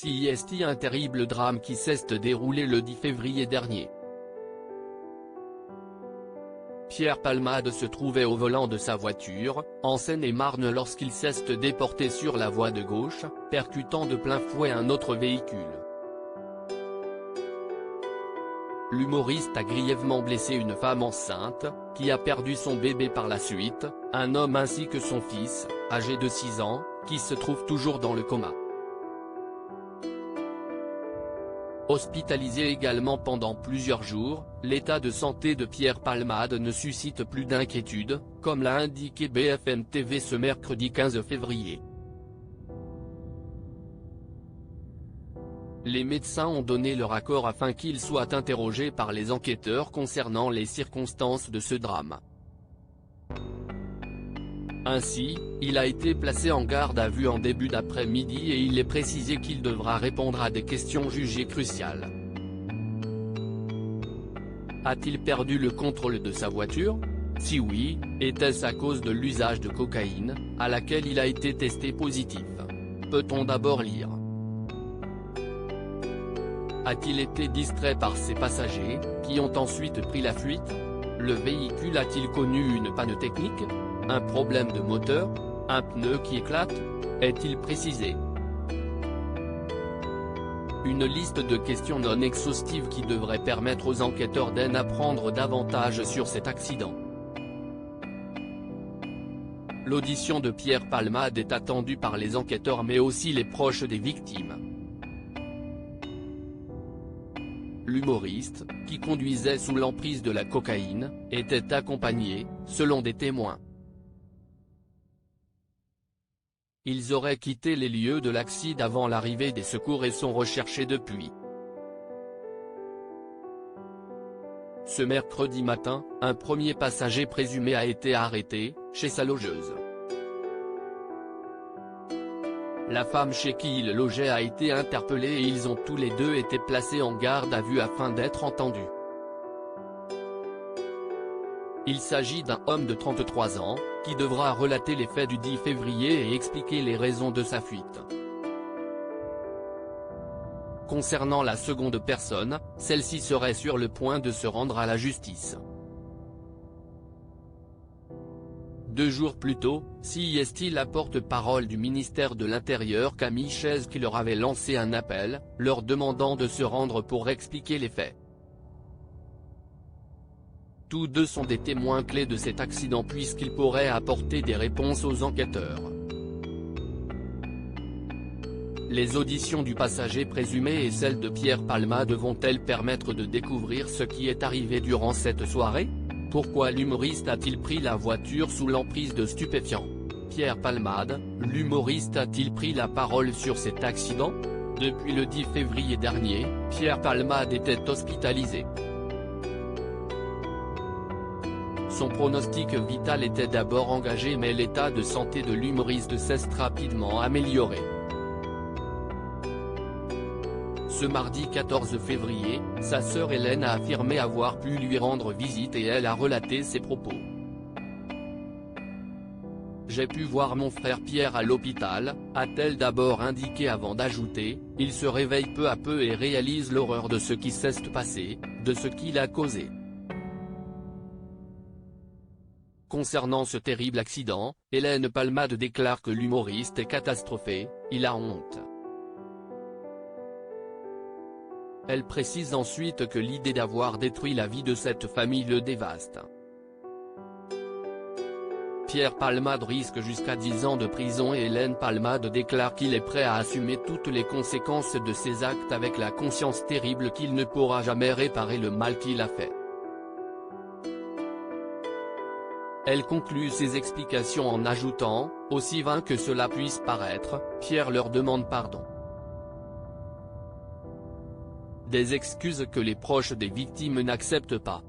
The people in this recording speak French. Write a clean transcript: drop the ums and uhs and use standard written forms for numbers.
CIST, un terrible drame qui s'est déroulé le 10 février dernier. Pierre Palmade se trouvait au volant de sa voiture, en Seine-et-Marne lorsqu'il s'est déporté sur la voie de gauche, percutant de plein fouet un autre véhicule. L'humoriste a grièvement blessé une femme enceinte, qui a perdu son bébé par la suite, un homme ainsi que son fils, âgé de 6 ans, qui se trouve toujours dans le coma. Hospitalisé également pendant plusieurs jours, l'état de santé de Pierre Palmade ne suscite plus d'inquiétude, comme l'a indiqué BFM TV ce mercredi 15 février. Les médecins ont donné leur accord afin qu'il soit interrogé par les enquêteurs concernant les circonstances de ce drame. Ainsi, il a été placé en garde à vue en début d'après-midi et il est précisé qu'il devra répondre à des questions jugées cruciales. A-t-il perdu le contrôle de sa voiture? Si oui, était-ce à cause de l'usage de cocaïne, à laquelle il a été testé positif? Peut-on d'abord lire? A-t-il été distrait par ses passagers, qui ont ensuite pris la fuite? Le véhicule a-t-il connu une panne technique? Un problème de moteur? Un pneu qui éclate? Est-il précisé? Une liste de questions non exhaustives qui devrait permettre aux enquêteurs d'en apprendre davantage sur cet accident. L'audition de Pierre Palmade est attendue par les enquêteurs mais aussi les proches des victimes. L'humoriste, qui conduisait sous l'emprise de la cocaïne, était accompagné, selon des témoins. Ils auraient quitté les lieux de l'accident avant l'arrivée des secours et sont recherchés depuis. Ce mercredi matin, un premier passager présumé a été arrêté, chez sa logeuse. La femme chez qui il logeait a été interpellée et ils ont tous les deux été placés en garde à vue afin d'être entendus. Il s'agit d'un homme de 33 ans, qui devra relater les faits du 10 février et expliquer les raisons de sa fuite. Concernant la seconde personne, celle-ci serait sur le point de se rendre à la justice. 2 jours plus tôt, CIST, la porte-parole du ministère de l'Intérieur Camille Chaise qui leur avait lancé un appel, leur demandant de se rendre pour expliquer les faits. Tous deux sont des témoins clés de cet accident puisqu'ils pourraient apporter des réponses aux enquêteurs. Les auditions du passager présumé et celles de Pierre Palmade vont-elles permettre de découvrir ce qui est arrivé durant cette soirée? Pourquoi l'humoriste a-t-il pris la voiture sous l'emprise de stupéfiants? Pierre Palmade, l'humoriste a-t-il pris la parole sur cet accident? Depuis le 10 février dernier, Pierre Palmade était hospitalisé. Son pronostic vital était d'abord engagé mais l'état de santé de l'humoriste s'est rapidement amélioré. Ce mardi 14 février, sa sœur Hélène a affirmé avoir pu lui rendre visite et elle a relaté ses propos. « J'ai pu voir mon frère Pierre à l'hôpital », a-t-elle d'abord indiqué avant d'ajouter, « il se réveille peu à peu et réalise l'horreur de ce qui s'est passé, de ce qu'il a causé. » Concernant ce terrible accident, Hélène Palmade déclare que l'humoriste est catastrophé, il a honte. Elle précise ensuite que l'idée d'avoir détruit la vie de cette famille le dévaste. Pierre Palmade risque jusqu'à 10 ans de prison et Hélène Palmade déclare qu'il est prêt à assumer toutes les conséquences de ses actes avec la conscience terrible qu'il ne pourra jamais réparer le mal qu'il a fait. Elle conclut ses explications en ajoutant, aussi vain que cela puisse paraître, Pierre leur demande pardon. Des excuses que les proches des victimes n'acceptent pas.